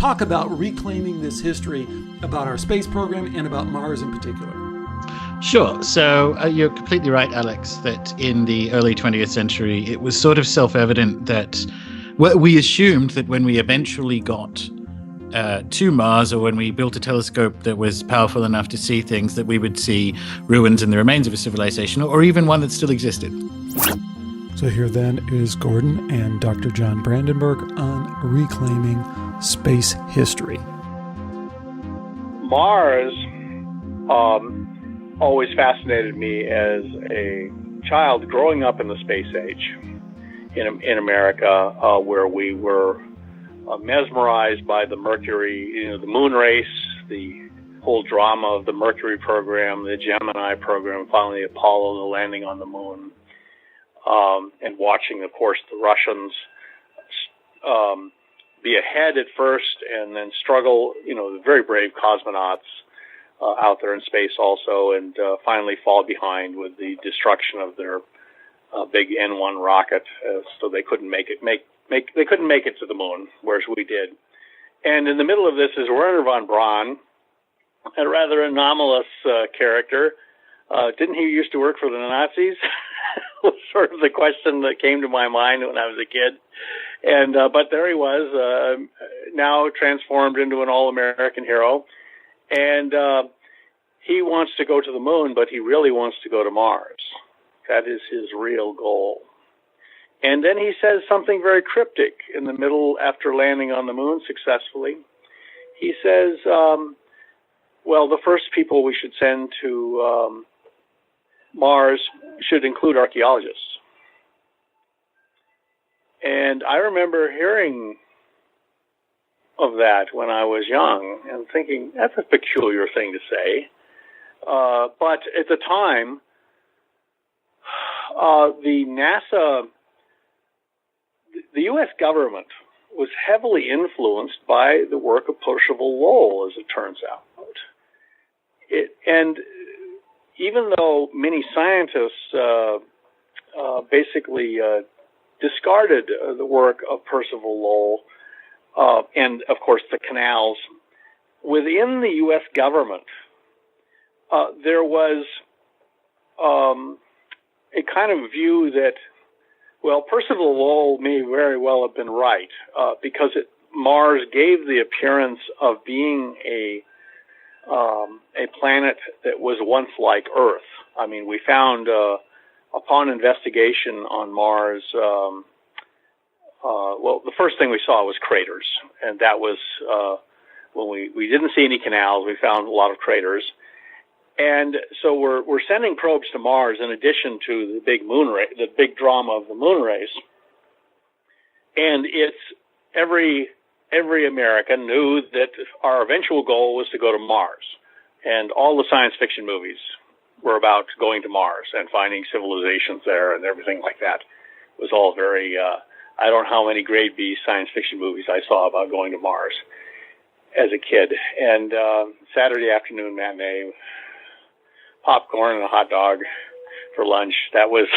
talk about reclaiming this history about our space program and about Mars in particular. Sure. So you're completely right, Alex, that in the early 20th century, it was sort of self-evident that we assumed that when we eventually got to Mars, or when we built a telescope that was powerful enough to see things, that we would see ruins and the remains of a civilization, or even one that still existed. So here then is Gordon and Dr. John Brandenburg on reclaiming space history. Mars always fascinated me as a child growing up in the space age in America, where we were mesmerized by the Mercury, the moon race, the whole drama of the Mercury program, the Gemini program, finally Apollo, the landing on the moon, and watching, of course, the Russians be ahead at first and then struggle, the very brave cosmonauts out there in space also, and finally fall behind with the destruction of their big N1 rocket, so they couldn't make it to the moon, whereas we did. And in the middle of this is Wernher von Braun, a rather anomalous character. Didn't he used to work for the Nazis? Was sort of the question that came to my mind when I was a kid. And but there he was, now transformed into an all-American hero. And he wants to go to the moon, but he really wants to go to Mars. That is his real goal. And then he says something very cryptic in the middle after landing on the moon successfully. He says, well, the first people we should send to Mars should include archaeologists. And I remember hearing of that when I was young and thinking, that's a peculiar thing to say. But at the time, the U.S. government was heavily influenced by the work of Percival Lowell, as it turns out. And even though many scientists basically discarded the work of Percival Lowell and, of course, the canals, within the U.S. government, there was a kind of view that, well, Percival Lowell may very well have been right, because Mars gave the appearance of being a planet that was once like Earth. I mean, we found, upon investigation on Mars, well, the first thing we saw was craters, and that was when we didn't see any canals. We found a lot of craters. And so we're sending probes to Mars in addition to the big the big drama of the moon race. And it's every American knew that our eventual goal was to go to Mars. And all the science fiction movies were about going to Mars and finding civilizations there and everything like that. It was all very, I don't know how many grade B science fiction movies I saw about going to Mars as a kid. And Saturday afternoon matinee, popcorn and a hot dog for lunch. That was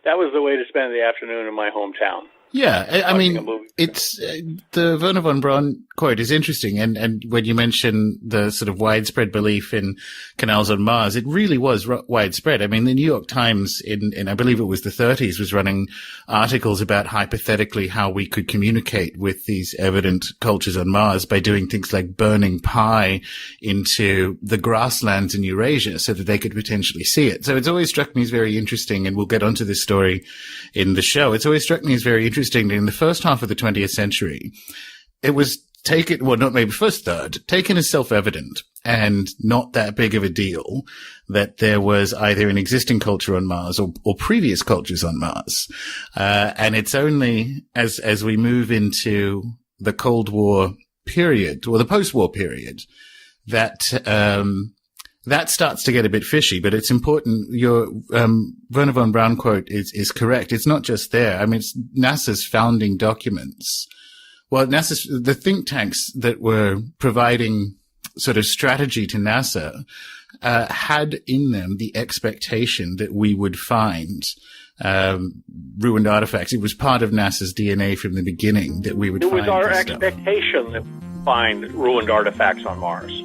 the way to spend the afternoon in my hometown. Yeah, I mean, it's the Wernher von Braun quote is interesting, and when you mention the sort of widespread belief in canals on Mars, it really was widespread. I mean, the New York Times in I believe it was the 30s was running articles about hypothetically how we could communicate with these evident cultures on Mars by doing things like burning pie into the grasslands in Eurasia so that they could potentially see it. So it's always struck me as very interesting, and we'll get onto this story in the show. It's always struck me as very interesting that in the first half of the 20th century, it was taken, well, not maybe first third, taken as self-evident and not that big of a deal that there was either an existing culture on Mars or previous cultures on Mars. And it's only as we move into the Cold War period or the post-war period that that starts to get a bit fishy, but it's important. Your Wernher von Braun quote is correct. It's not just there. I mean, it's NASA's founding documents. Well, the think tanks that were providing sort of strategy to NASA had in them the expectation that we would find ruined artifacts. It was part of NASA's DNA from the beginning that we would find It was our this stuff. expectation that we'd find ruined artifacts on Mars.